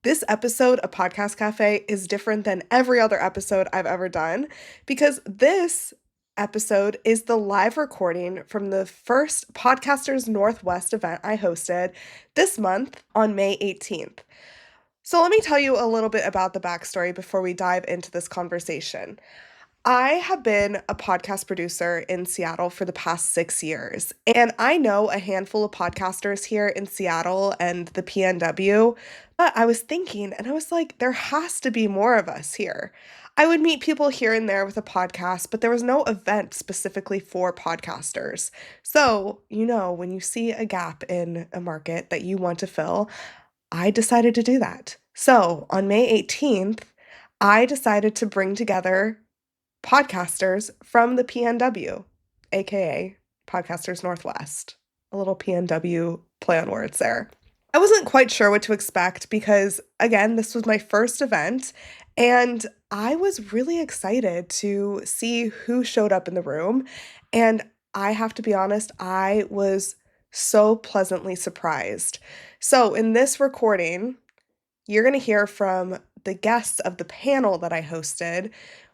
This episode of Podcast Cafe is different than every other episode I've ever done because this episode is the live recording from the first Podcasters Northwest event I hosted this month on May 18th. So let me tell you a little bit about the backstory before we dive into this conversation. I have been a podcast producer in Seattle for the past 6 years, and I know a handful of podcasters here in Seattle and the PNW, but I was thinking, and I was like, there has to be more of us here. I would meet people here and there with a podcast, but there was no event specifically for podcasters. So, when you see a gap in a market that you want to fill, I decided to do that. So, on May 18th, I decided to bring together podcasters from the PNW, aka Podcasters Northwest. A little PNW play on words there. I wasn't quite sure what to expect because, again, this was my first event, and I was really excited to see who showed up in the room. And I have to be honest, I was so pleasantly surprised. So, in this recording, you're going to hear from the guests of the panel that I hosted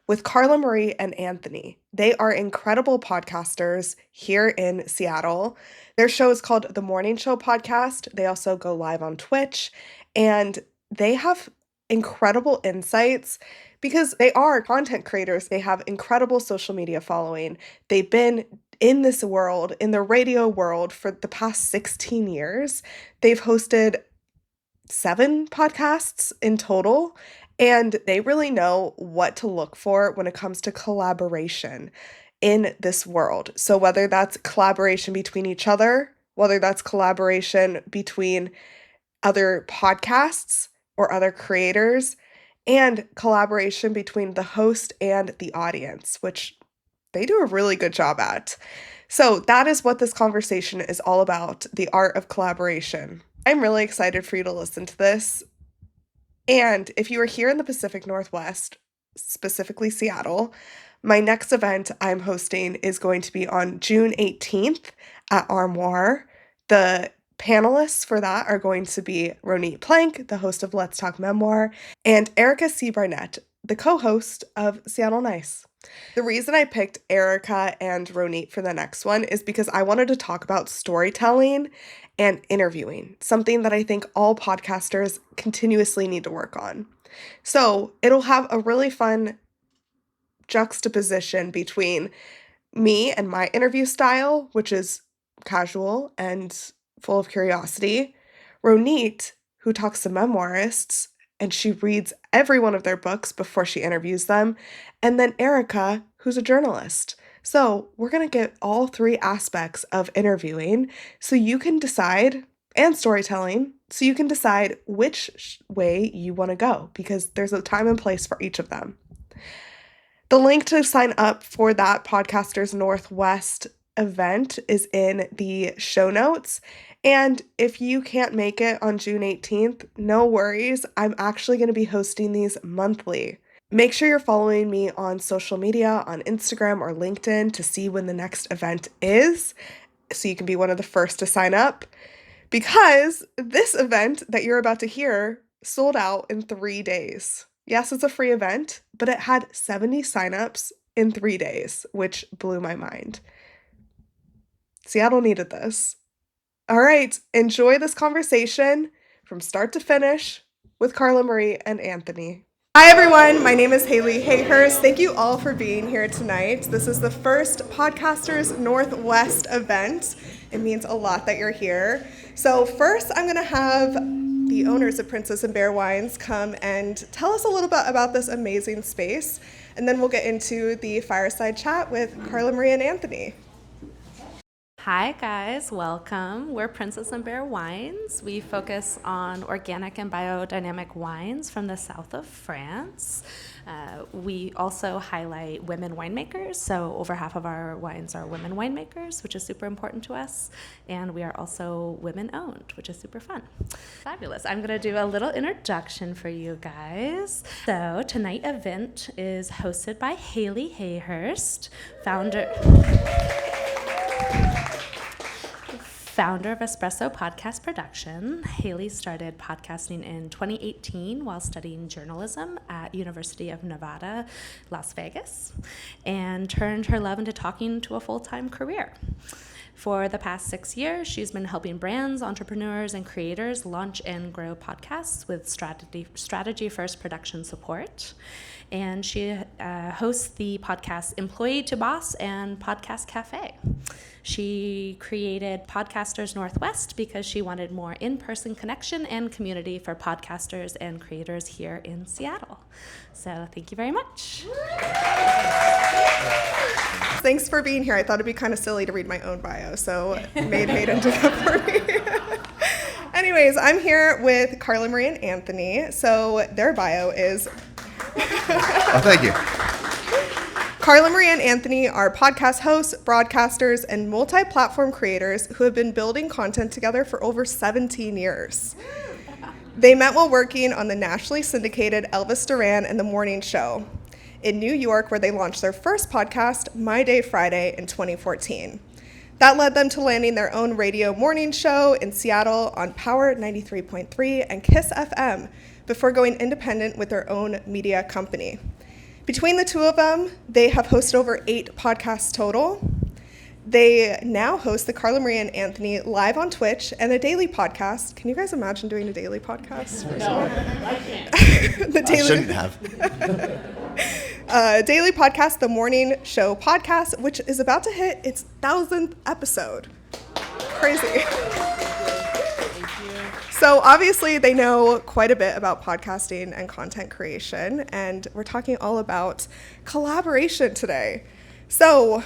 with Carla Marie and Anthony. They are incredible podcasters here in Seattle. Their show is called The Morning Show Podcast. They also go live on Twitch, and they have incredible insights because they are content creators. They have incredible social media following. They've been in this world, in the radio world, for the past 16 years. They've hosted 7 podcasts in total, and they really know what to look for when it comes to collaboration in this world. So whether that's collaboration between each other, whether that's collaboration between other podcasts or other creators, and collaboration between the host and the audience, which they do a really good job at. So that is what this conversation is all about, the art of collaboration. I'm really excited for you to listen to this. And if you are here in the Pacific Northwest, specifically Seattle, my next event I'm hosting is going to be on June 18th at Armoire. The panelists for that are going to be Ronit Plank, the host of Let's Talk Memoir, and Erica C. Barnett, the co-host of Seattle Nice. The reason I picked Erica and Ronit for the next one is because I wanted to talk about storytelling and interviewing, something that I think all podcasters continuously need to work on. So it'll have a really fun juxtaposition between me and my interview style, which is casual and full of curiosity, Ronit, who talks to memoirists, and she reads every one of their books before she interviews them, and then Erica, who's a journalist. So we're going to get all 3 aspects of interviewing so you can decide, and storytelling, so you can decide which way you want to go, because there's a time and place for each of them. The link to sign up for that Podcasters Northwest event is in the show notes. And if you can't make it on June 18th, no worries. I'm actually going to be hosting these monthly. Make sure you're following me on social media, on Instagram or LinkedIn, to see when the next event is, so you can be one of the first to sign up. Because this event that you're about to hear sold out in 3 days. Yes, it's a free event, but it had 70 signups in 3 days, which blew my mind. Seattle needed this. All right, enjoy this conversation from start to finish with Carla Marie and Anthony. Hi everyone, my name is Haley Hayhurst. Thank you all for being here tonight. This is the first Podcasters Northwest event. It means a lot that you're here. So first I'm going to have the owners of Princess and Bear Wines come and tell us a little bit about this amazing space, and then we'll get into the fireside chat with Carla Marie and Anthony. Hi guys, welcome. We're Princess and Bear Wines. We focus on organic and biodynamic wines from the south of France. We also highlight women winemakers, so over half of our wines are women winemakers, which is super important to us, and we are also women-owned, which is super fun. Fabulous. I'm going to do a little introduction for you guys. So tonight's event is hosted by Haley founder of Espresso Podcast Production. Haley started podcasting in 2018 while studying journalism at University of Nevada, Las Vegas, and turned her love into talking to a full-time career. For the past 6 years, she's been helping brands, entrepreneurs, and creators launch and grow podcasts with strategy-first production support. And she hosts the podcast Employee to Boss and Podcast Cafe. She created Podcasters Northwest because she wanted more in-person connection and community for podcasters and creators here in Seattle. So thank you very much. Thanks for being here. I thought it'd be kind of silly to read my own bio, so made into that for me. Anyways, I'm here with Carla Marie and Anthony. So their bio is... Oh, thank you. Carla Marie and Anthony are podcast hosts, broadcasters, and multi-platform creators who have been building content together for over 17 years. They met while working on the nationally syndicated Elvis Duran and the Morning Show in New York, where they launched their first podcast, My Day Friday, in 2014. That led them to landing their own radio morning show in Seattle on Power 93.3 and Kiss FM before going independent with their own media company. Between the two of them, they have hosted over 8 podcasts total. They now host the Carla Marie and Anthony live on Twitch and a daily podcast. Can you guys imagine doing a daily podcast? No, I can't. I shouldn't have. Daily podcast, The Morning Show Podcast, which is about to hit its 1,000th episode. Crazy. So obviously they know quite a bit about podcasting and content creation, and we're talking all about collaboration today. So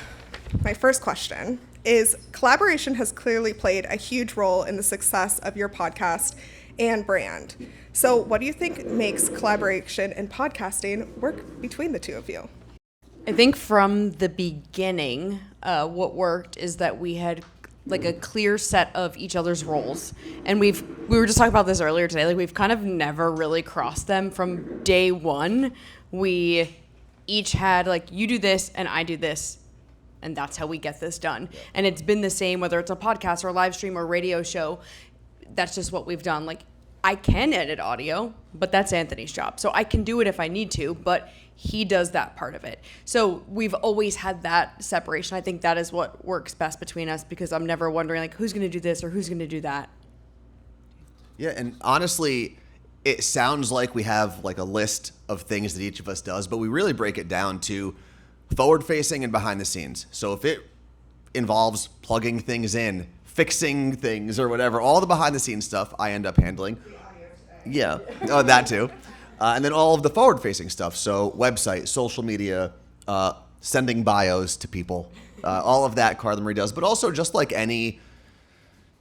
my first question is, collaboration has clearly played a huge role in the success of your podcast and brand. So what do you think makes collaboration in podcasting work between the two of you? I think from the beginning, what worked is that we had like a clear set of each other's roles. And we were just talking about this earlier today, like we've kind of never really crossed them from day one. We each had like, you do this and I do this, and that's how we get this done. And it's been the same, whether it's a podcast or a live stream or radio show. That's just what we've done. Like, I can edit audio, but that's Anthony's job. So I can do it if I need to, but he does that part of it. So we've always had that separation. I think that is what works best between us, because I'm never wondering like who's going to do this or who's going to do that. Yeah, and honestly, it sounds like we have like a list of things that each of us does, but we really break it down to forward-facing and behind the scenes. So if it involves plugging things in, fixing things or whatever, all the behind-the-scenes stuff I end up handling. Yeah, oh, that too. And then all of the forward-facing stuff, so website, social media, sending bios to people, all of that Carla Marie does, but also just like any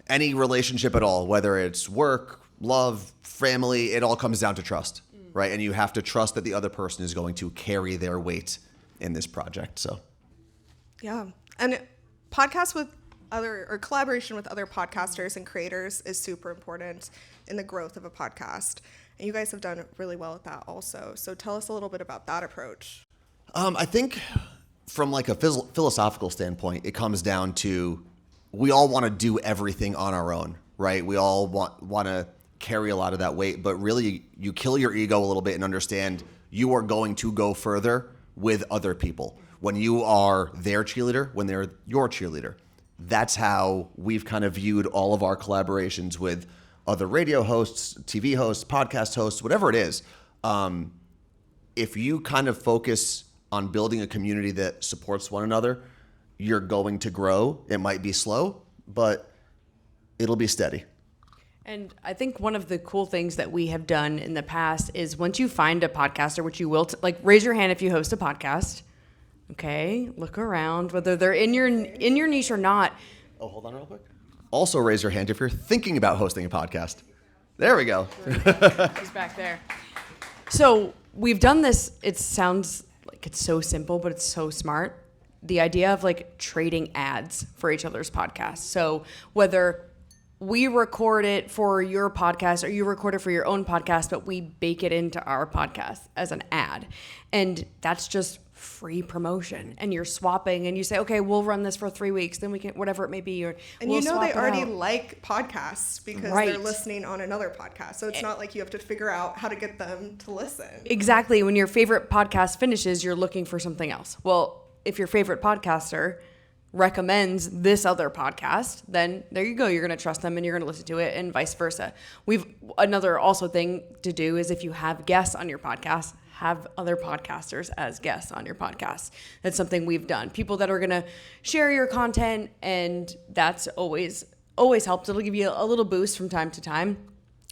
relationship at all, whether it's work, love, family, it all comes down to trust, right? And you have to trust that the other person is going to carry their weight in this project. So, yeah, and podcasts with collaboration with other podcasters and creators is super important in the growth of a podcast. And you guys have done really well at that also. So tell us a little bit about that approach. I think from like a philosophical standpoint, it comes down to we all want to do everything on our own, right? We all want to carry a lot of that weight, but really you kill your ego a little bit and understand you are going to go further with other people. When you are their cheerleader, when they're your cheerleader. That's how we've kind of viewed all of our collaborations with other radio hosts, TV hosts, podcast hosts, whatever it is. If you kind of focus on building a community that supports one another, you're going to grow. It might be slow, but it'll be steady. And I think one of the cool things that we have done in the past is once you find a podcaster, which you will, like raise your hand if you host a podcast. Okay, look around, whether they're in your niche or not. Oh, hold on real quick. Also raise your hand if you're thinking about hosting a podcast. There we go. He's back there. So we've done this. It sounds like it's so simple, but it's so smart. The idea of like trading ads for each other's podcasts. So whether we record it for your podcast or you record it for your own podcast, but we bake it into our podcast as an ad. And that's just free promotion, and you're swapping, and you say, okay, we'll run this for 3 weeks, then we can, whatever it may be, or and we'll you know swap they it already out. like podcasts because Right. they're listening on another podcast. So it's not like you have to figure out how to get them to listen. Exactly. When your favorite podcast finishes, you're looking for something else. Well, if your favorite podcaster recommends this other podcast, then there you go. You're going to trust them and you're going to listen to it, and vice versa. Another also thing to do is, if you have guests on your podcast, have other podcasters as guests on your podcast. That's something we've done. People that are going to share your content, and that's always helps. It'll give you a little boost from time to time.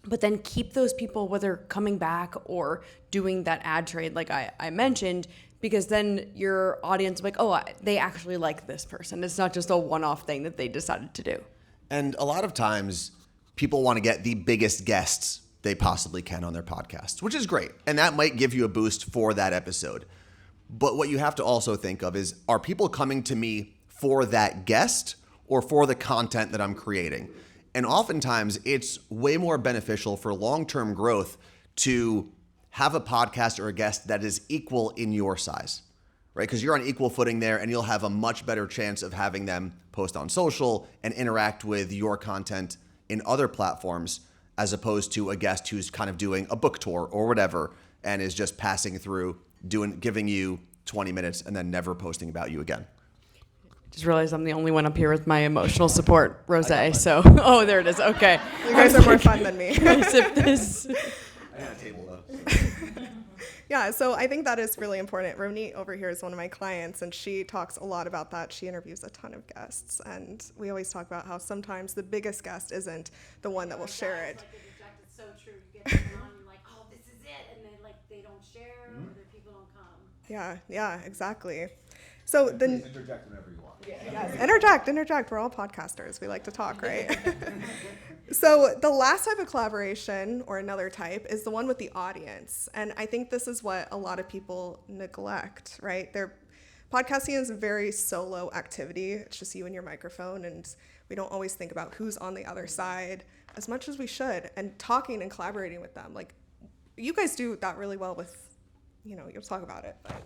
But then keep those people, whether coming back or doing that ad trade like I mentioned, because then your audience will be like, oh, they actually like this person. It's not just a one-off thing that they decided to do. And a lot of times people want to get the biggest guests they possibly can on their podcast, which is great. And that might give you a boost for that episode. But what you have to also think of is, are people coming to me for that guest or for the content that I'm creating? And oftentimes it's way more beneficial for long-term growth to have a podcast or a guest that is equal in your size, right? Because you're on equal footing there, and you'll have a much better chance of having them post on social and interact with your content in other platforms, as opposed to a guest who's kind of doing a book tour or whatever and is just passing through, giving you 20 minutes and then never posting about you again. Just realized I'm the only one up here with my emotional support, Rose. So, oh, there it is. Okay. You guys are more fun than me. Sip this. I got a table though. Yeah, so I think that is really important. Roni over here is one of my clients, and she talks a lot about that. She interviews a ton of guests, and we always talk about how sometimes the biggest guest isn't the one that will share it. It's so true. You get someone on, you're like, oh, this is it, and then like they don't share, or their people don't come. Yeah, exactly. So then Interject whenever you want. yes, interject. We're all podcasters. We like to talk, right? So the last type of collaboration, or another type, is the one with the audience. And I think this is what a lot of people neglect, right? Podcasting is a very solo activity. It's just you and your microphone, and we don't always think about who's on the other side as much as we should, and talking and collaborating with them. Like, you guys do that really well with, you'll talk about it. But.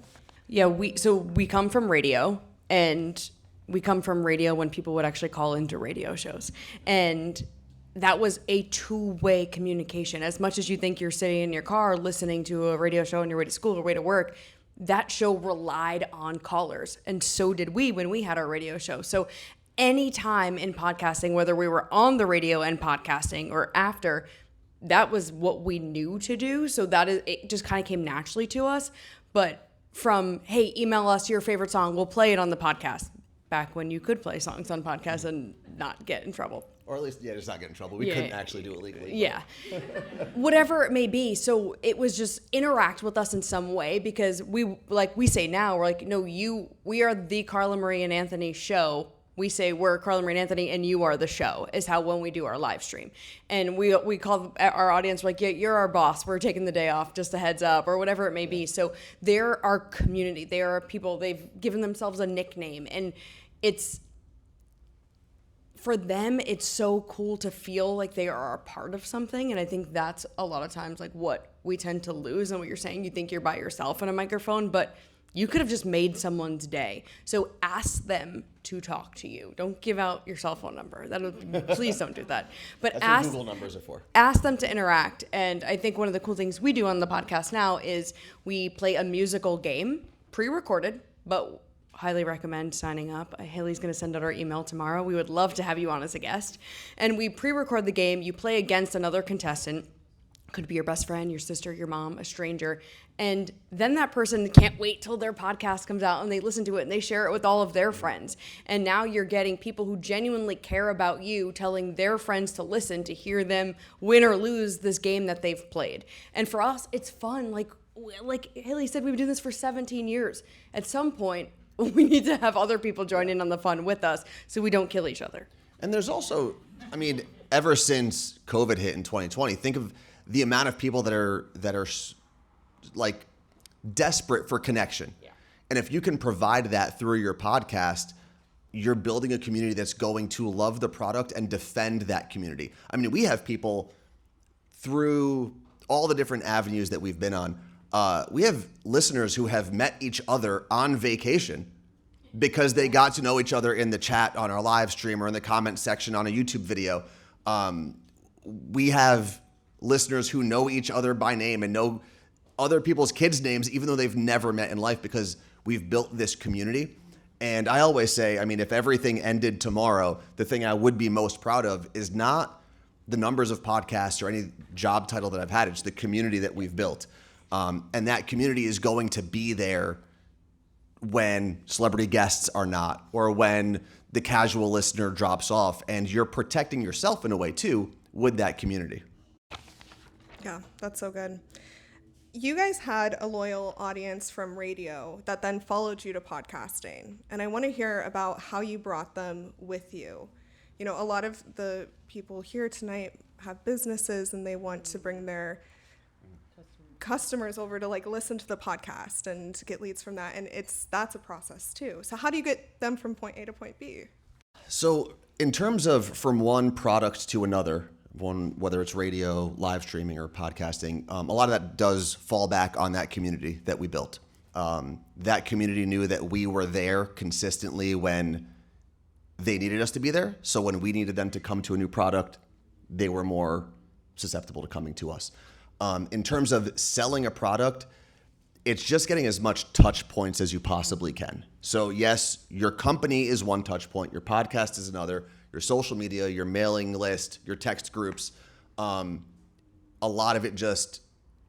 Yeah, we come from radio, and we come from radio when people would actually call into radio shows. And that was a two-way communication. As much as you think you're sitting in your car listening to a radio show on your way to school or way to work, that show relied on callers. And so did we when we had our radio show. So anytime in podcasting, whether we were on the radio and podcasting or after, that was what we knew to do. So it just kind of came naturally to us. But from, hey, email us your favorite song, we'll play it on the podcast, back when you could play songs on podcasts and not get in trouble. Or at least, just not get in trouble. We couldn't actually do it legally. Yeah. Whatever it may be. So it was just interact with us in some way, because we say now, we're like, no, we are the Carla Marie and Anthony show. We say we're Carla Marie and Anthony and you are the show, is how when we do our live stream. And we call our audience, like, yeah, you're our boss. We're taking the day off, just a heads up, or whatever it may be. So they're our community. They are people, they've given themselves a nickname. And for them, it's so cool to feel like they are a part of something. And I think that's a lot of times like what we tend to lose. And what you're saying, you think you're by yourself on a microphone, but you could have just made someone's day. So ask them to talk to you. Don't give out your cell phone number. Please don't do that. But That's what Google numbers are for. Ask them to interact. And I think one of the cool things we do on the podcast now is we play a musical game, pre-recorded, but highly recommend signing up. Haley's going to send out our email tomorrow. We would love to have you on as a guest. And we pre-record the game. You play against another contestant. Could be your best friend, your sister, your mom, a stranger. And then that person can't wait till their podcast comes out and they listen to it and they share it with all of their friends. And now you're getting people who genuinely care about you telling their friends to listen, to hear them win or lose this game that they've played. And for us, it's fun. Like Haley said, we've been doing this for 17 years. At some point, we need to have other people join in on the fun with us so we don't kill each other. And there's also, ever since COVID hit in 2020, think of the amount of people that are like desperate for connection. Yeah. And if you can provide that through your podcast, you're building a community that's going to love the product and defend that community. We have people through all the different avenues that we've been on. We have listeners who have met each other on vacation because they got to know each other in the chat on our live stream or in the comment section on a YouTube video. We have listeners who know each other by name and know other people's kids' names, even though they've never met in life, because we've built this community. And I always say, I mean, if everything ended tomorrow, the thing I would be most proud of is not the numbers of podcasts or any job title that I've had. It's the community that we've built. And that community is going to be there when celebrity guests are not, or when the casual listener drops off. And you're protecting yourself in a way, too, with that community. Yeah, that's so good. You guys had a loyal audience from radio that then followed you to podcasting. And I want to hear about how you brought them with you. You know, a lot of the people here tonight have businesses and they want to bring their customers over to like listen to the podcast and get leads from that. And that's a process too. So how do you get them from point A to point B? So in terms of from one product to another, whether it's radio, live streaming, or podcasting, a lot of that does fall back on that community that we built. That community knew that we were there consistently when they needed us to be there. So when we needed them to come to a new product, they were more susceptible to coming to us. In terms of selling a product, it's just getting as much touch points as you possibly can. So yes, your company is one touch point, your podcast is another, your social media, your mailing list, your text groups. A lot of it just,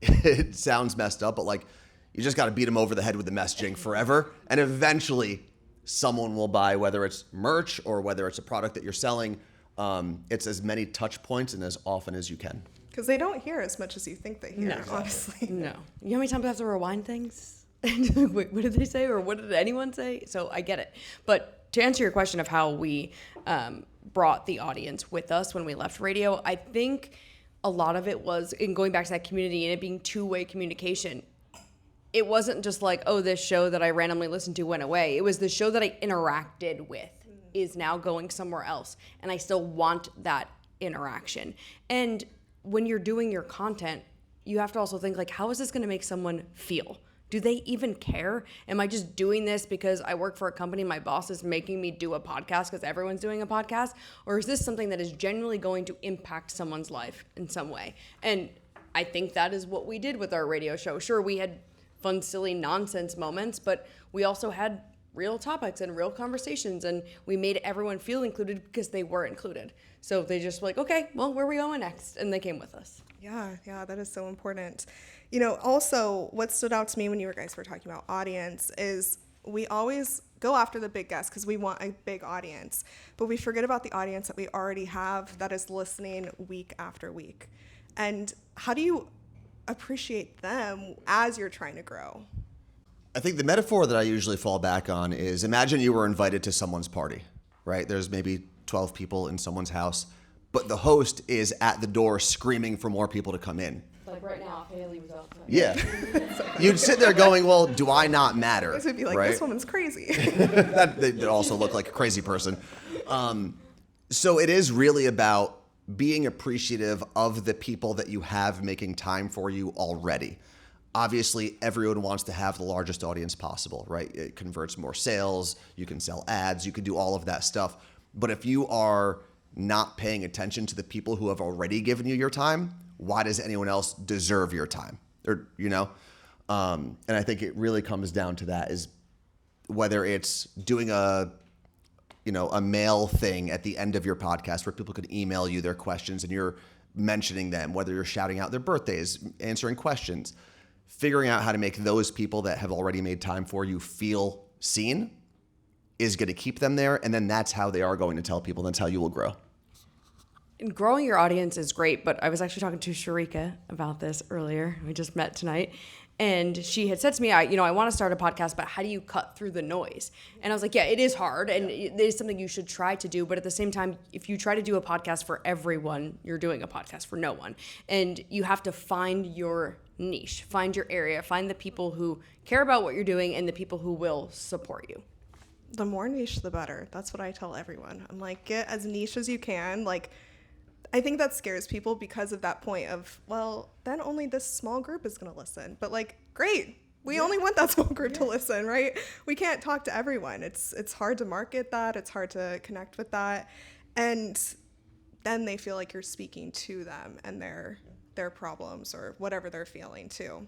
it sounds messed up, but like you just got to beat them over the head with the messaging forever. And eventually someone will buy, whether it's merch or whether it's a product that you're selling. It's as many touch points and as often as you can. Because they don't hear as much as you think they hear, honestly. No. You know how many times I have to rewind things? Wait, what did they say? Or what did anyone say? So I get it. But to answer your question of how we brought the audience with us when we left radio, I think a lot of it was in going back to that community and it being two-way communication. It wasn't just like, oh, this show that I randomly listened to went away. It was the show that I interacted with is now going somewhere else. And I still want that interaction. And when you're doing your content, you have to also think like, how is this going to make someone feel? Do they even care? Am I just doing this because I work for a company, my boss is making me do a podcast because everyone's doing a podcast? Or is this something that is genuinely going to impact someone's life in some way? And I think that is what we did with our radio show. Sure, we had fun, silly nonsense moments, but we also had real topics and real conversations, and we made everyone feel included because they were included. So they just were like, okay, well, where are we going next? And they came with us. Yeah, that is so important. You know, also what stood out to me when you guys were talking about audience is we always go after the big guests because we want a big audience, but we forget about the audience that we already have that is listening week after week. And how do you appreciate them as you're trying to grow? I think the metaphor that I usually fall back on is imagine you were invited to someone's party, right? There's maybe 12 people in someone's house, but the host is at the door screaming for more people to come in. Like right now, Haley was outside. Yeah. You'd sit there going, well, do I not matter? This would be like, right? This woman's crazy. They also look like a crazy person. So it is really about being appreciative of the people that you have making time for you already. Obviously, everyone wants to have the largest audience possible, right? It converts more sales, you can sell ads, you can do all of that stuff. But if you are not paying attention to the people who have already given you your time, why does anyone else deserve your time? Or, you know? And I think it really comes down to that, is whether it's doing a mail thing at the end of your podcast where people can email you their questions and you're mentioning them, whether you're shouting out their birthdays, answering questions, figuring out how to make those people that have already made time for you feel seen is going to keep them there. And then that's how they are going to tell people. That's how you will grow. And growing your audience is great, but I was actually talking to Sharika about this earlier. We just met tonight. And she had said to me, I want to start a podcast, but how do you cut through the noise? And I was like, yeah, it is hard. And it is something you should try to do. But at the same time, if you try to do a podcast for everyone, you're doing a podcast for no one. And you have to find your niche, find your area, find the people who care about what you're doing and the people who will support you. The more niche, the better. That's what I tell everyone. I'm like, get as niche as you can. Like, I think that scares people because of that point of, well, then only this small group is going to listen. But like, great. We only want that small group to listen, right? We can't talk to everyone. It's hard to market that. It's hard to connect with that. And then they feel like you're speaking to them and their problems or whatever they're feeling too.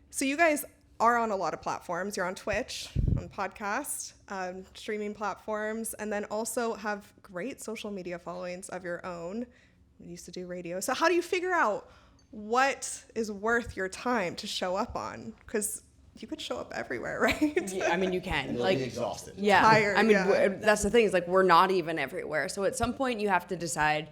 So you guys are on a lot of platforms. You're on Twitch, on podcast, streaming platforms, and then also have great social media followings of your own. You used to do radio. So how do you figure out what is worth your time to show up on? Because you could show up everywhere, right? Yeah, I mean, you can. You'll be exhausted. Yeah. Tired, I mean, yeah. that's the thing is like we're not even everywhere. So at some point you have to decide,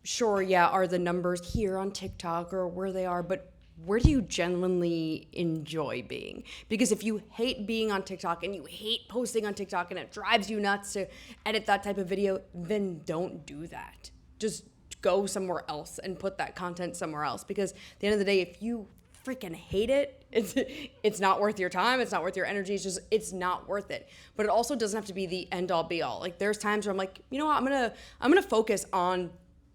sure, yeah, are the numbers here on TikTok or where they are, but where do you genuinely enjoy being? Because if you hate being on TikTok and you hate posting on TikTok and it drives you nuts to edit that type of video, then don't do that. Just go somewhere else and put that content somewhere else. Because at the end of the day, if you freaking hate it, it's not worth your time, it's not worth your energy, it's not worth it. But it also doesn't have to be the end all be all. Like there's times where I'm like, you know what, I'm gonna focus on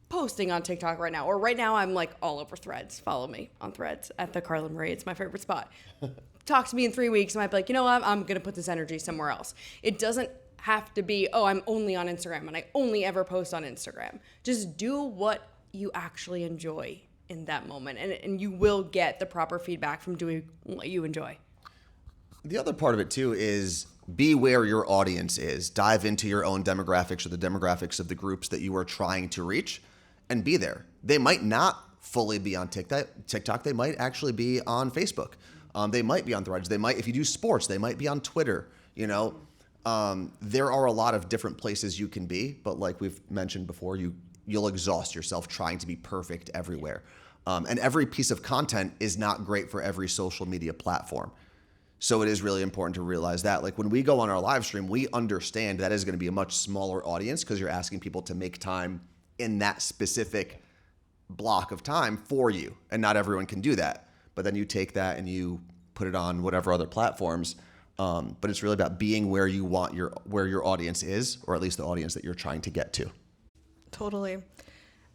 posting on TikTok right now. Or right now I'm like all over Threads. Follow me on Threads at the Carla Marie. It's my favorite spot. Talk to me in 3 weeks and I might be like, you know what, I'm gonna put this energy somewhere else. It doesn't have to be, oh, I'm only on Instagram and I only ever post on Instagram. Just do what you actually enjoy in that moment and you will get the proper feedback from doing what you enjoy. The other part of it too is be where your audience is. Dive into your own demographics or the demographics of the groups that you are trying to reach and be there. They might not fully be on TikTok. They might actually be on Facebook. They might be on Threads. They might, if you do sports, they might be on Twitter. You know, there are a lot of different places you can be, but like we've mentioned before, you'll exhaust yourself trying to be perfect everywhere. And every piece of content is not great for every social media platform. So it is really important to realize that. Like when we go on our live stream, we understand that is going to be a much smaller audience because you're asking people to make time in that specific block of time for you. And not everyone can do that. But then you take that and you put it on whatever other platforms. But it's really about being where you want where your audience is, or at least the audience that you're trying to get to. Totally.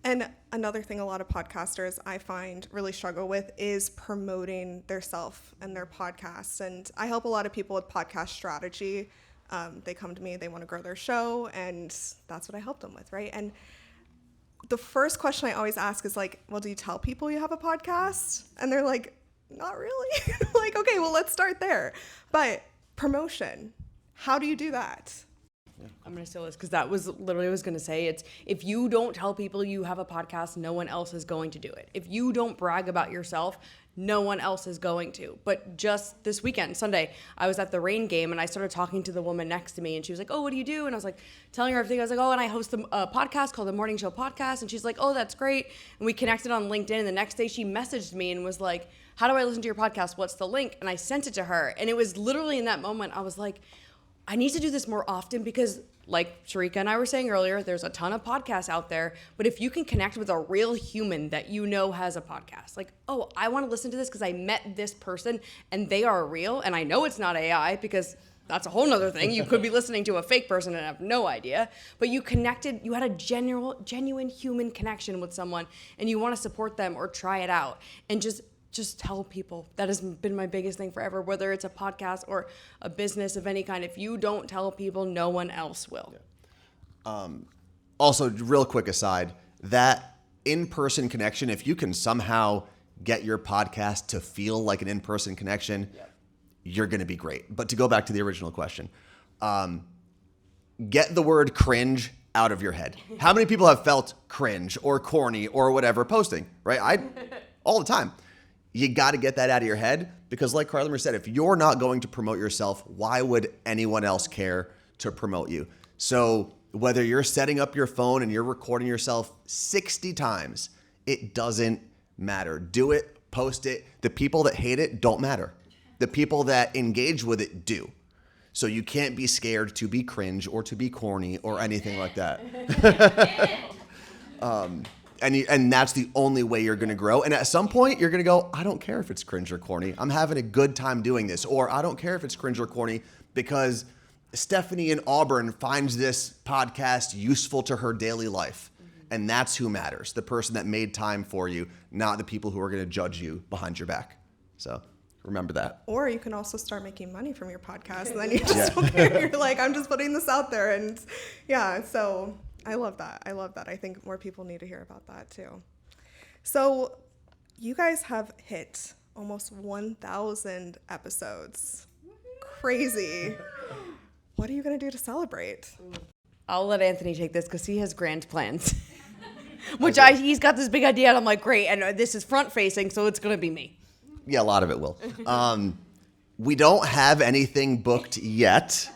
And another thing a lot of podcasters I find really struggle with is promoting their self and their podcasts. And I help a lot of people with podcast strategy. They come to me, they want to grow their show, and that's what I help them with, right? And the first question I always ask is like, well, do you tell people you have a podcast? And they're like, not really. Like, okay, well, let's start there. But promotion, how do you do that? I'm going to steal this because that was literally what I was going to say. It's if you don't tell people you have a podcast, no one else is going to do it. If you don't brag about yourself, no one else is going to. But just this weekend, Sunday, I was at the Rain game and I started talking to the woman next to me and she was like, oh, what do you do? And I was like, telling her everything. I was like, oh, and I host a podcast called The Morning Show Podcast. And she's like, oh, that's great. And we connected on LinkedIn. And the next day she messaged me and was like, how do I listen to your podcast? What's the link? And I sent it to her. And it was literally in that moment, I was like, I need to do this more often because like Sharika and I were saying earlier, there's a ton of podcasts out there, but if you can connect with a real human that you know has a podcast, like, oh, I want to listen to this because I met this person and they are real and I know it's not AI because that's a whole nother thing. You could be listening to a fake person and have no idea, but you connected, you had a genuine human connection with someone and you want to support them or try it out and just tell people. That has been my biggest thing forever, whether it's a podcast or a business of any kind. If you don't tell people, no one else will. Yeah. Also, real quick aside, that in-person connection, if you can somehow get your podcast to feel like an in-person connection, you're going to be great. But to go back to the original question, get the word cringe out of your head. How many people have felt cringe or corny or whatever posting, right? All the time. You got to get that out of your head because like Carla Marie said, if you're not going to promote yourself, why would anyone else care to promote you? So whether you're setting up your phone and you're recording yourself 60 times, it doesn't matter. Do it, post it. The people that hate it don't matter. The people that engage with it do. So you can't be scared to be cringe or to be corny or anything like that. And that's the only way you're going to grow. And at some point, you're going to go, I don't care if it's cringe or corny. I'm having a good time doing this. Or I don't care if it's cringe or corny because Stephanie in Auburn finds this podcast useful to her daily life. And that's who matters. The person that made time for you, not the people who are going to judge you behind your back. So remember that. Or you can also start making money from your podcast, and then you just don't care. You're like, I'm just putting this out there. And yeah, so I love that. I think more people need to hear about that too. So you guys have hit almost 1,000 episodes. Crazy. What are you going to do to celebrate? I'll let Anthony take this because he has grand plans. He's got this big idea, and I'm like, great, and this is front facing, so it's going to be me. Yeah, a lot of it will. We don't have anything booked yet,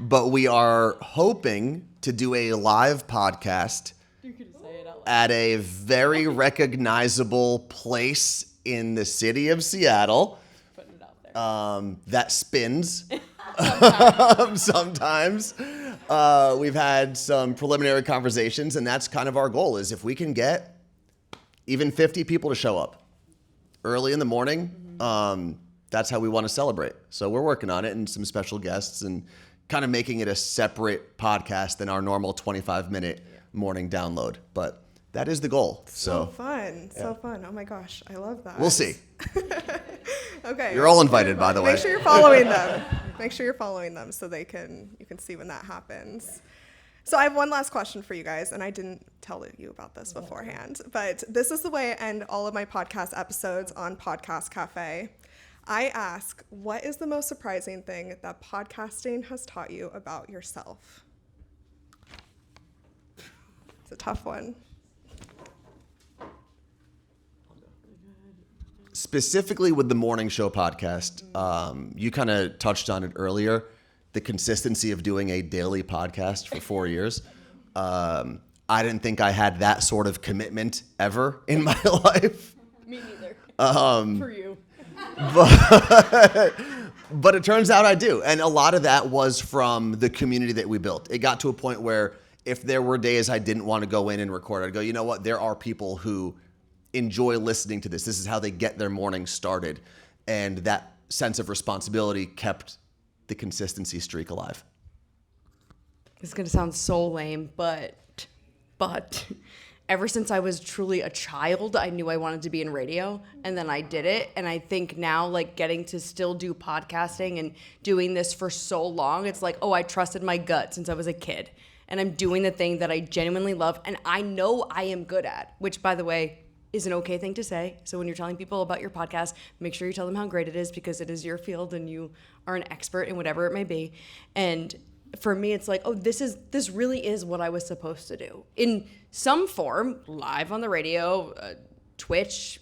but we are hoping to do a live podcast at a very recognizable place in the city of Seattle that spins sometimes. We've had some preliminary conversations, and that's kind of our goal, is if we can get even 50 people to show up early in the morning, that's how we want to celebrate. So we're working on it, and some special guests, and kind of making it a separate podcast than our normal 25-minute morning download. But that is the goal. So fun. Yeah. So fun. Oh my gosh. I love that. We'll see. Okay. You're all invited, by the way. Make sure you're following them. So you can see when that happens. So I have one last question for you guys, and I didn't tell you about this beforehand, but this is the way I end all of my podcast episodes on Podcast Cafe. I ask, what is the most surprising thing that podcasting has taught you about yourself? It's a tough one. Specifically with the morning show podcast, you kind of touched on it earlier, the consistency of doing a daily podcast for 4 years. I didn't think I had that sort of commitment ever in my life. Me neither. For you. But it turns out I do. And a lot of that was from the community that we built. It got to a point where if there were days I didn't want to go in and record, I'd go, you know what? There are people who enjoy listening to this. This is how they get their morning started. And that sense of responsibility kept the consistency streak alive. This is going to sound so lame, but ever since I was truly a child, I knew I wanted to be in radio, and then I did it. And I think now, like, getting to still do podcasting and doing this for so long, it's like, oh, I trusted my gut since I was a kid. And I'm doing the thing that I genuinely love and I know I am good at, which, by the way, is an okay thing to say. So when you're telling people about your podcast, make sure you tell them how great it is, because it is your field and you are an expert in whatever it may be. And for me, it's like, oh, this really is what I was supposed to do in some form, live on the radio, Twitch,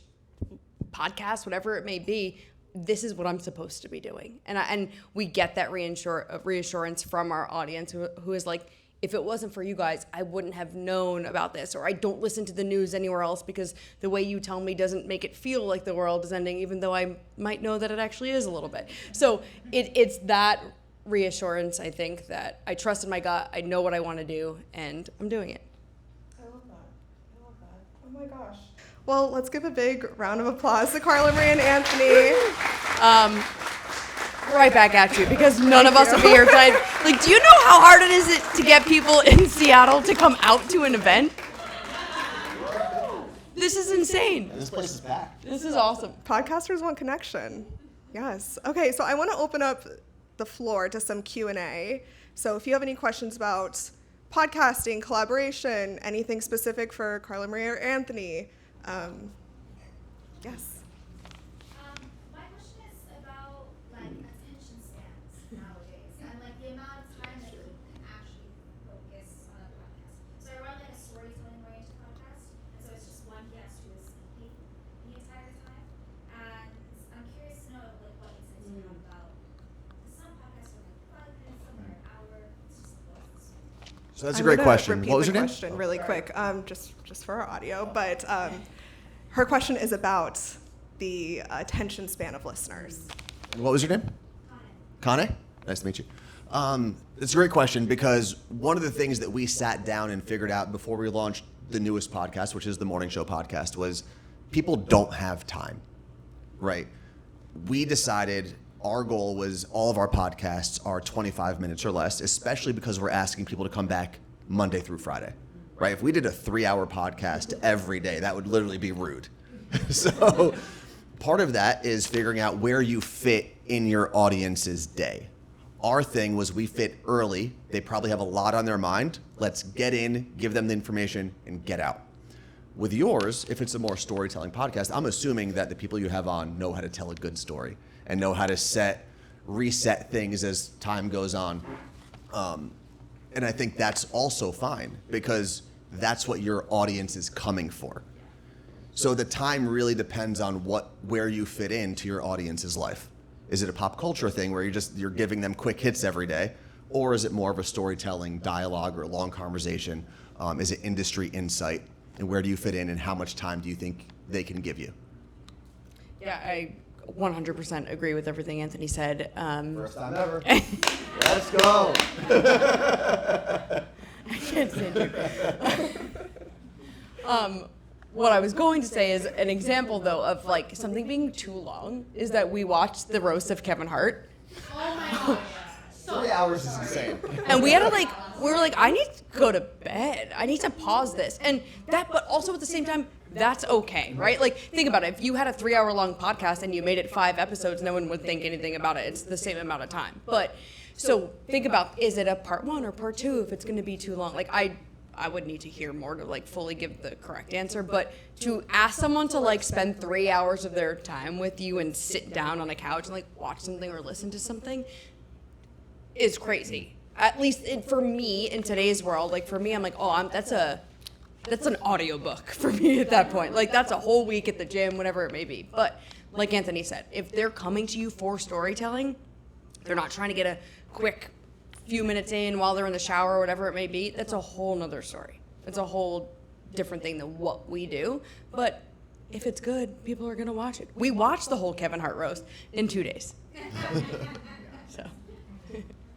podcast, whatever it may be. This is what I'm supposed to be doing. And we get that reassurance from our audience who is like, if it wasn't for you guys, I wouldn't have known about this, or I don't listen to the news anywhere else because the way you tell me doesn't make it feel like the world is ending, even though I might know that it actually is a little bit. So it's that reassurance, I think, that I trust in my gut, I know what I want to do, and I'm doing it. I love that. Oh my gosh. Well, let's give a big round of applause to Carla Marie and Anthony. Right back at you, because none of us will be here tonight. Like, do you know how hard it is to get people in Seattle to come out to an event? This is insane. This place is packed. This is awesome. Podcasters want connection. Yes. Okay, so I want to open up the floor to some Q&A. So if you have any questions about podcasting, collaboration, anything specific for Carla Marie or Anthony, yes. So that's a great question. What was your name? Question really quick, just for our audio. But her question is about the attention span of listeners. What was your name? Kane. Nice to meet you. It's a great question, because one of the things that we sat down and figured out before we launched the newest podcast, which is the Morning Show podcast, was people don't have time, right? We decided our goal was all of our podcasts are 25 minutes or less, especially because we're asking people to come back Monday through Friday. right? If we did a 3-hour podcast every day, that would literally be rude. So part of that is figuring out where you fit in your audience's day. Our thing was we fit early. They probably have a lot on their mind. Let's get in, give them the information, and get out. With yours, if it's a more storytelling podcast, I'm assuming that the people you have on know how to tell a good story and know how to reset things as time goes on. And I think that's also fine because that's what your audience is coming for. So the time really depends on where you fit into your audience's life. Is it a pop culture thing where you're giving them quick hits every day? Or is it more of a storytelling dialogue or a long conversation? Is it industry insight? And where do you fit in and how much time do you think they can give you? Yeah, I 100% agree with everything Anthony said. First time ever. Let's go. I can't stand you. What I was going to say is an example, though, of like something being too long is that we watched the roast of Kevin Hart. Oh my god. 3 hours is insane. And we were like, I need to go to bed. I need to pause this. And but also at the same time, that's okay, right? Like, think about it. If you had a 3 hour long podcast and you made it 5 episodes, no one would think anything about it. It's the same amount of time. But so think about, is it a part 1 or part 2 if it's going to be too long? Like, I would need to hear more to like fully give the correct answer, but to ask someone to like spend 3 hours of their time with you and sit down on a couch and like watch something or listen to something is crazy. At least for me in today's world, like for me, I'm like, that's an audiobook for me at that point. Like that's a whole week at the gym, whatever it may be. But like Anthony said, if they're coming to you for storytelling, they're not trying to get a quick few minutes in while they're in the shower or whatever it may be, that's a whole nother story. It's a whole different thing than what we do. But if it's good, people are going to watch it. We watched the whole Kevin Hart roast in 2 days. So.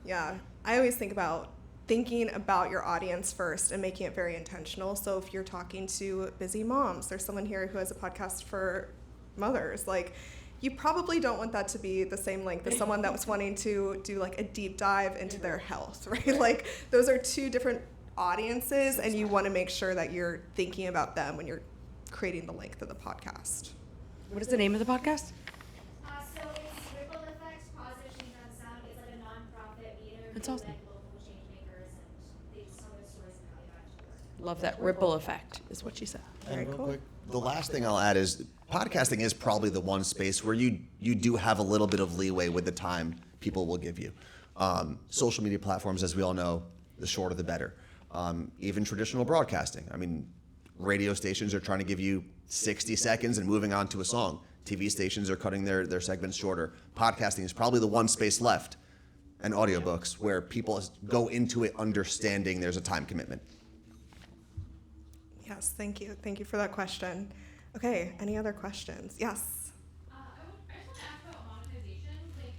Yeah, I always thinking about your audience first and making it very intentional. So if you're talking to busy moms, there's someone here who has a podcast for mothers, like you probably don't want that to be the same length as someone that was wanting to do like a deep dive into their health, right? Like those are two different audiences and you want to make sure that you're thinking about them when you're creating the length of the podcast. What is the name of the podcast? So it's Ripple Effect, Positive Change on Sound. It's like a non-profit. We interview That's awesome. like local change makers and they just tell their stories and how they got into work. Love that. Ripple effect is what she said. Very And real cool. quick, the last thing I'll add is podcasting is probably the one space where you do have a little bit of leeway with the time people will give you. Social media platforms, as we all know, the shorter the better. Even traditional broadcasting. I mean, radio stations are trying to give you 60 seconds and moving on to a song. TV stations are cutting their segments shorter. Podcasting is probably the one space left, and audiobooks, where people go into it understanding there's a time commitment. Yes, thank you. Thank you for that question. Okay, any other questions? Yes. I just want to ask about monetization, like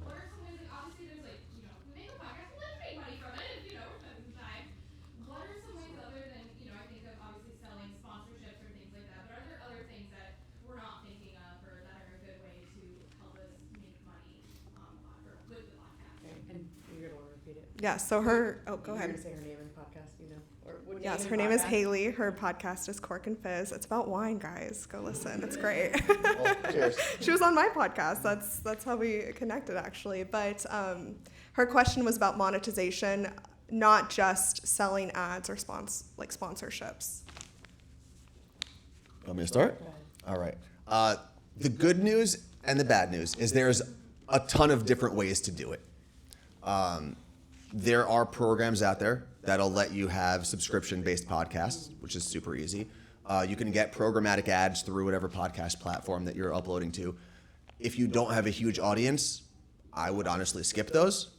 what are some ways, like obviously there's like, we make a podcast, let's make money from it, we're spending some time. What are some ways other than, I think of obviously selling sponsorships or things like that, but are there other things that we're not thinking of or that are a good way to help us make money with the podcast? And you're going to want to repeat it. Yeah, so go ahead. Say her name in the podcast, Or what Yes, name her in name is podcast? Haley. Her podcast is Cork and Fizz. It's about wine, guys. Go listen. It's great. Cheers. She was on my podcast. That's how we connected, actually. But her question was about monetization, not just selling ads or sponsorships. Want me to start? All right. The good news and the bad news is there's a ton of different ways to do it. There are programs out there that'll let you have subscription-based podcasts, which is super easy. You can get programmatic ads through whatever podcast platform that you're uploading to. If you don't have a huge audience, I would honestly skip those.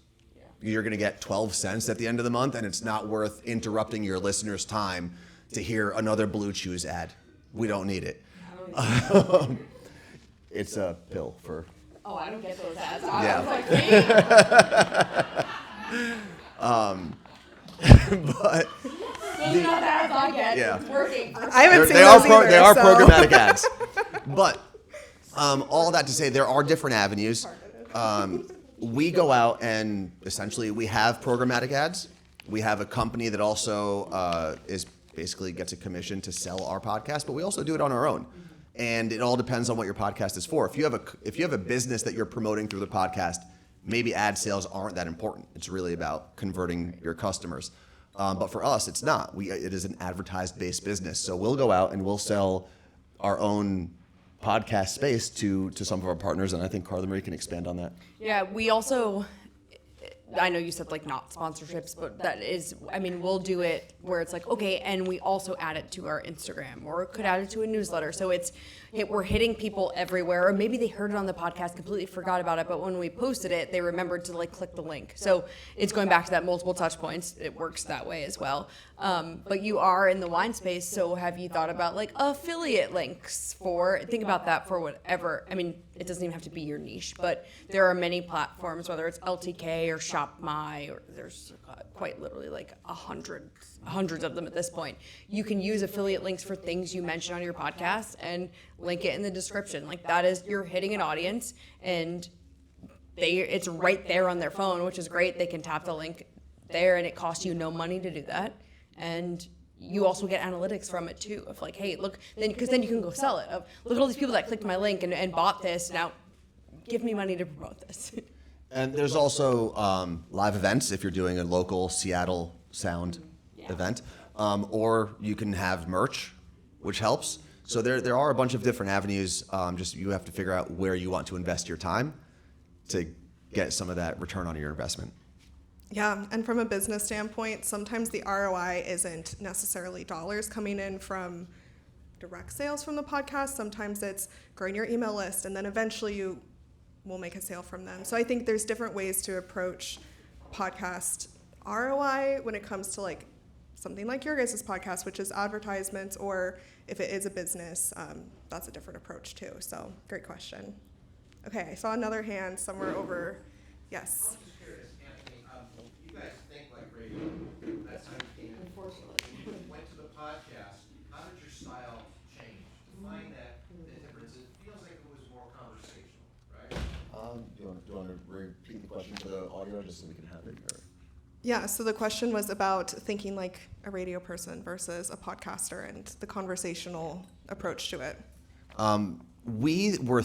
You're going to get 12 cents at the end of the month, and it's not worth interrupting your listeners' time to hear another Blue Chews ad. We don't need it. It's a pill for... Oh, I don't get those ads. Yeah. But Those are not the ads I get. Yeah. It's working. I haven't seen they are those either, they are so. programmatic ads. But all that to say, there are different avenues. We go out and essentially we have programmatic ads. We have a company that also is basically gets a commission to sell our podcast, but we also do it on our own. And it all depends on what your podcast is for. If you have a business that you're promoting through the podcast, maybe ad sales aren't that important. It's really about converting your customers. But for us, it's not. It is an advertised-based business. So we'll go out and we'll sell our own podcast space to some of our partners, and I think Carla Marie can expand on that. Yeah, we also, I know you said like not sponsorships, but that is, I mean, we'll do it where it's like, okay, and we also add it to our Instagram, or could add it to a newsletter. So we're hitting people everywhere, or maybe they heard it on the podcast, completely forgot about it, but when we posted it, they remembered to like click the link. So it's going back to that multiple touch points. It works that way as well. But you are in the wine space, so have you thought about like affiliate links think about that for whatever, I mean, it doesn't even have to be your niche, but there are many platforms, whether it's LTK or ShopMy, or there's quite literally like hundreds of them at this point. You can use affiliate links for things you mention on your podcast and link it in the description. Like that is, you're hitting an audience and it's right there on their phone, which is great. They can tap the link there and it costs you no money to do that. And you also get analytics from it too, of like, hey, look, because then you can go sell it. Look at all these people that clicked my link and bought this. Now, give me money to promote this. And there's also live events if you're doing a local Seattle sound event, or you can have merch, which helps. So there are a bunch of different avenues. Just you have to figure out where you want to invest your time to get some of that return on your investment. Yeah, and from a business standpoint, sometimes the ROI isn't necessarily dollars coming in from direct sales from the podcast. Sometimes it's growing your email list, and then eventually you will make a sale from them. So I think there's different ways to approach podcast ROI when it comes to like something like your guys' podcast, which is advertisements, or if it is a business, that's a different approach too. So great question. Okay, I saw another hand somewhere over. Yes. You guys think like radio. That's how you came in. Unfortunately. When you went to the podcast, how did your style change? Define that the difference. It feels like it was more conversational, right? Do you want to repeat the question to the audio just so we can have it? Or? Yeah, so the question was about thinking like a radio person versus a podcaster and the conversational approach to it. We were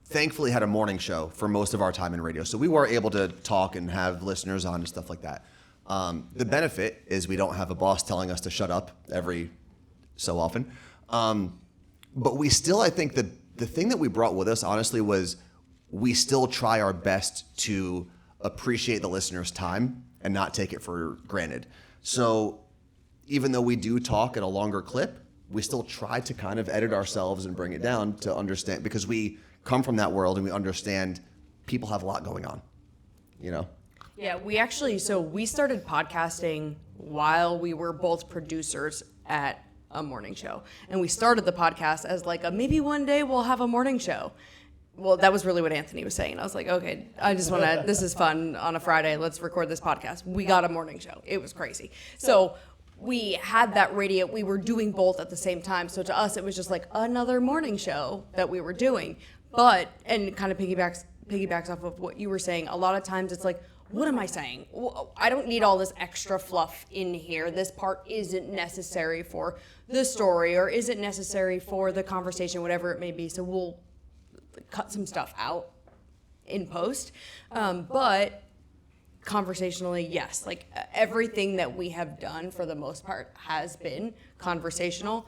thankfully had a morning show for most of our time in radio. So we were able to talk and have listeners on and stuff like that. The benefit is we don't have a boss telling us to shut up every so often. But we still, I think that the thing that we brought with us, honestly, was we still try our best to appreciate the listener's time and not take it for granted. So even though we do talk at a longer clip, we still try to kind of edit ourselves and bring it down to understand, because we come from that world and we understand people have a lot going on, you know? Yeah, we started podcasting while we were both producers at a morning show. And we started the podcast as like maybe one day we'll have a morning show. Well, that was really what Anthony was saying. I was like, okay, this is fun on a Friday. Let's record this podcast. We got a morning show. It was crazy. So we had that radio. We were doing both at the same time. So to us, it was just like another morning show that we were doing. But, and kind of piggybacks off of what you were saying, a lot of times it's like, what am I saying? I don't need all this extra fluff in here. This part isn't necessary for the story or isn't necessary for the conversation, whatever it may be. So we'll cut some stuff out in post. But conversationally, yes, like everything that we have done for the most part has been conversational,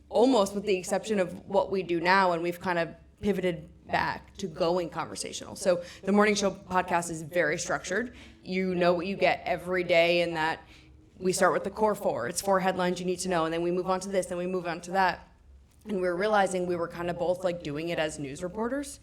almost with the exception of what we do now. And we've kind of pivoted back to going conversational. So the morning show podcast is very structured. You know what you get every day, in that we start with the core four. It's 4 headlines you need to know, and then we move on to this, then we move on to that. And we were realizing we were kind of both like doing it as news reporters,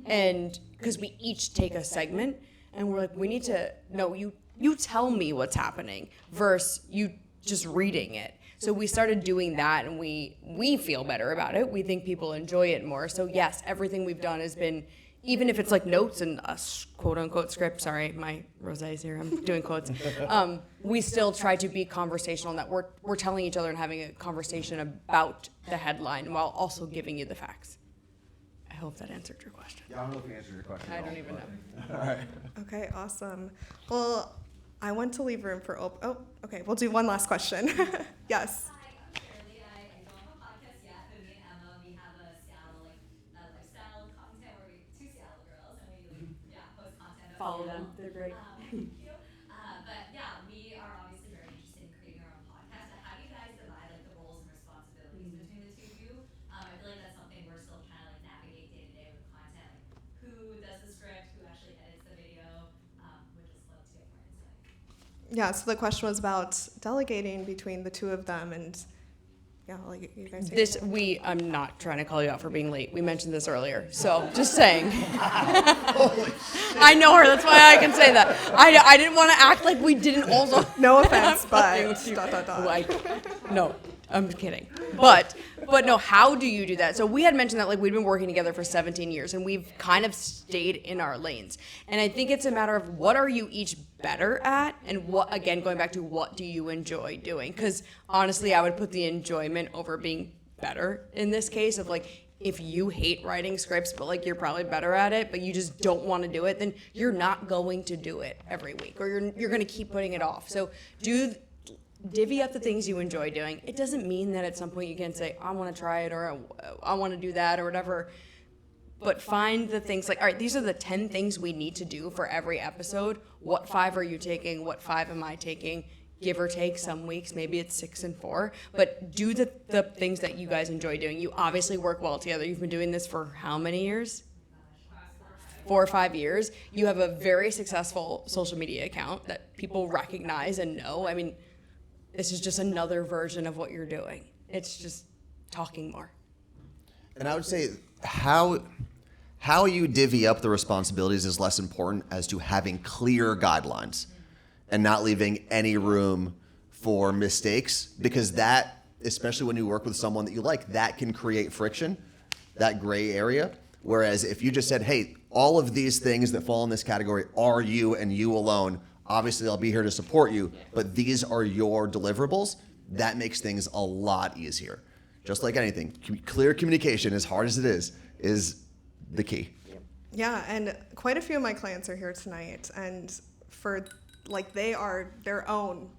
and because we each take a segment, and we're like, we need to know, you tell me what's happening versus you just reading it. So we started doing that, and we feel better about it. We think people enjoy it more. So yes, everything we've done has been, even if it's like notes and a quote unquote script, sorry, my Rosé's here, I'm doing quotes. We still try to be conversational, in that we're telling each other and having a conversation about the headline while also giving you the facts. I hope that answered your question. Yeah, I don't know if we answered your question. I don't even know. All right. Okay, awesome. Well, I want to leave room for okay, we'll do one last question. Yes. Hi, I'm Shirley. I don't have a podcast yet, but me and Emma, we have a Seattle lifestyle content where we two Seattle girls and we post content. Follow them. They're great. Thank you. But yeah, we are obviously very interested in creating our own podcast. But how do you guys divide like the roles and responsibilities between the two of you? I feel like that's something we're still trying to like navigate day to day with content. Like who does the script, who actually edits the video. Would just love to get more insight. Yeah, so the question was about delegating between the two of them, and yeah, like you guys. I'm not trying to call you out for being late. We mentioned this earlier, so just saying. I know her, that's why I can say that. I didn't want to act like we didn't also. No offense, fucking but with you. dot, dot, dot. No, I'm kidding. But no, how do you do that? So we had mentioned that like we've been working together for 17 years and we've kind of stayed in our lanes. And I think it's a matter of what are you each better at, and what, again, going back to what do you enjoy doing? Because honestly, I would put the enjoyment over being better in this case of like, if you hate writing scripts, but like you're probably better at it, but you just don't want to do it, then you're not going to do it every week, or you're going to keep putting it off. So divvy up the things you enjoy doing. It doesn't mean that at some point you can say, I want to try it, or I want to do that, or whatever. But find the things like, all right, these are the 10 things we need to do for every episode. What 5 are you taking? What 5 am I taking? Give or take some weeks, maybe it's 6 and 4. But do the things that you guys enjoy doing. You obviously work well together. You've been doing this for how many years? 4 or 5 years. You have a very successful social media account that people recognize and know. I mean, this is just another version of what you're doing. It's just talking more. And I would say how you divvy up the responsibilities is less important as to having clear guidelines and not leaving any room for mistakes, because that, especially when you work with someone that you like, that can create friction, that gray area. Whereas if you just said, hey, all of these things that fall in this category are you and you alone, obviously I'll be here to support you, but these are your deliverables, that makes things a lot easier. Just like anything, clear communication, as hard as it is the key. Yeah, and quite a few of my clients are here tonight, and for like they are their own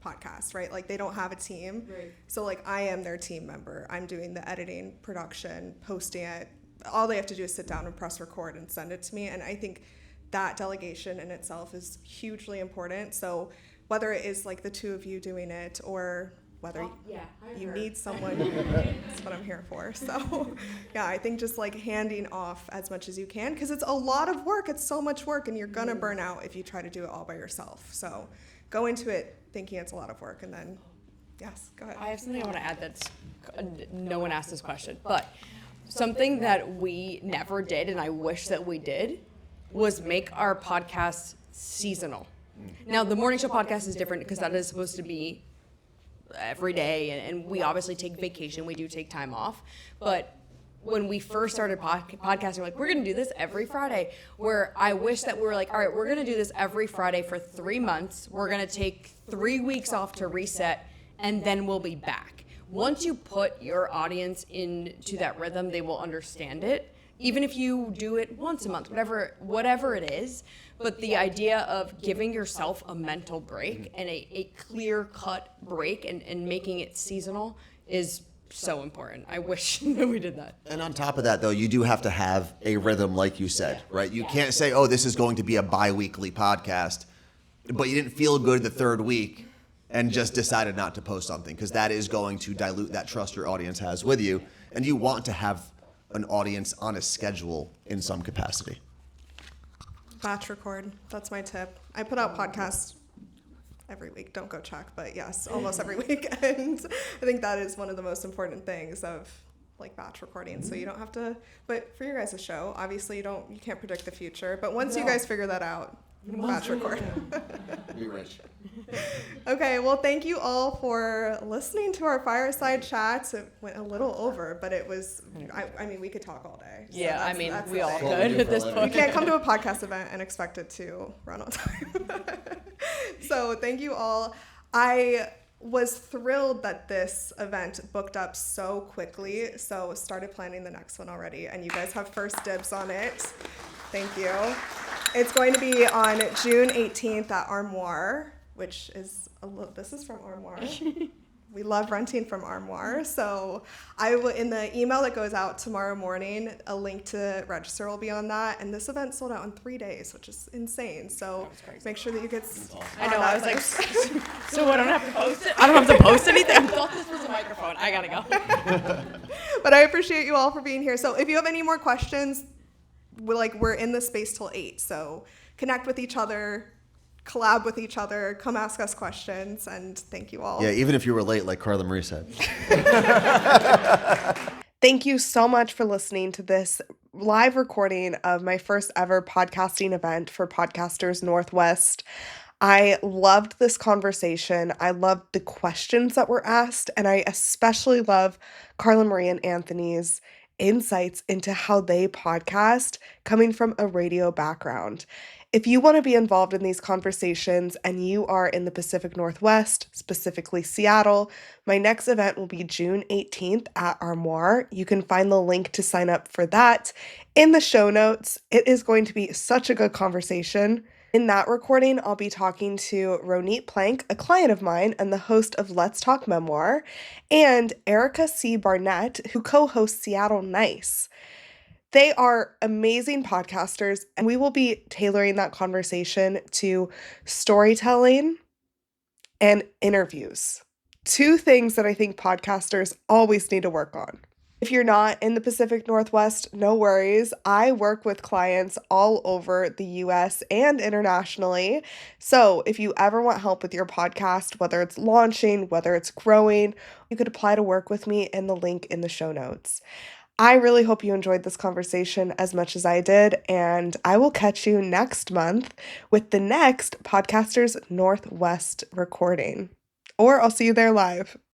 podcast, right? Like they don't have a team. Right. So like I am their team member. I'm doing the editing, production, posting it. All they have to do is sit down and press record and send it to me. And I think that delegation in itself is hugely important. So whether it is like the two of you doing it, or whether you need someone, that's what I'm here for. So yeah, I think just like handing off as much as you can, because it's a lot of work. It's so much work, and you're gonna burn out if you try to do it all by yourself. So go into it thinking it's a lot of work, and then yes, go ahead. I have something I want to add that's, no one asked this question, but something that we never did, and I wish that we did, was make our podcast seasonal. Now, the morning show podcast is different because that is supposed to be every day, and we obviously take vacation. We do take time off. But when we first started podcasting, we're like, we're going to do this every Friday, where I wish that we were like, all right, we're going to do this every Friday for 3 months. We're going to take 3 weeks off to reset, and then we'll be back. Once you put your audience into that rhythm, they will understand it. Even if you do it once a month, whatever it is. But the idea of giving yourself a mental break and a clear-cut break and making it seasonal is so important. I wish that we did that. And on top of that, though, you do have to have a rhythm, like you said, right? You can't say, oh, this is going to be a bi-weekly podcast, but you didn't feel good the third week and just decided not to post something, because that is going to dilute that trust your audience has with you. And you want to have an audience on a schedule in some capacity. Batch record. That's my tip. I put out podcasts every week. Don't go check, but yes, almost every week. And I think that is one of the most important things of like batch recording. So you don't have to, but for your guys' show, obviously you can't predict the future, but once you guys figure that out, batch record. Be rich. Okay, well, thank you all for listening to our fireside chats. It went a little over, but it was, I mean, we could talk all day. So that's we the all thing. could at this You point. can't come to a podcast event and expect it to run on time. So thank you all. I was thrilled that this event booked up so quickly, so started planning the next one already, and you guys have first dibs on it. Thank you. It's going to be on June 18th at Armoire, which is this is from Armoire. We love renting from Armoire. So I will, in the email that goes out tomorrow morning, a link to register will be on that. And this event sold out in 3 days, which is insane. So make sure that you get. I know. I was like, so I don't have to post it. I don't have to post anything. I thought this was a microphone. I gotta go. But I appreciate you all for being here. So if you have any more questions, we're in the space till 8. So connect with each other, collab with each other, come ask us questions, and thank you all. Yeah, even if you were late, like Carla Marie said. Thank you so much for listening to this live recording of my first ever podcasting event for Podcasters Northwest. I loved this conversation. I loved the questions that were asked, and I especially love Carla Marie and Anthony's insights into how they podcast coming from a radio background. If you want to be involved in these conversations and you are in the Pacific Northwest, specifically Seattle, my next event will be June 18th at Armoire. You can find the link to sign up for that in the show notes. It is going to be such a good conversation. In that recording, I'll be talking to Ronit Plank, a client of mine and the host of Let's Talk Memoir, and Erica C. Barnett, who co-hosts Seattle Nice. They are amazing podcasters, and we will be tailoring that conversation to storytelling and interviews. 2 things that I think podcasters always need to work on. If you're not in the Pacific Northwest, no worries. I work with clients all over the US and internationally. So if you ever want help with your podcast, whether it's launching, whether it's growing, you could apply to work with me in the link in the show notes. I really hope you enjoyed this conversation as much as I did, and I will catch you next month with the next Podcasters Northwest recording. Or I'll see you there live.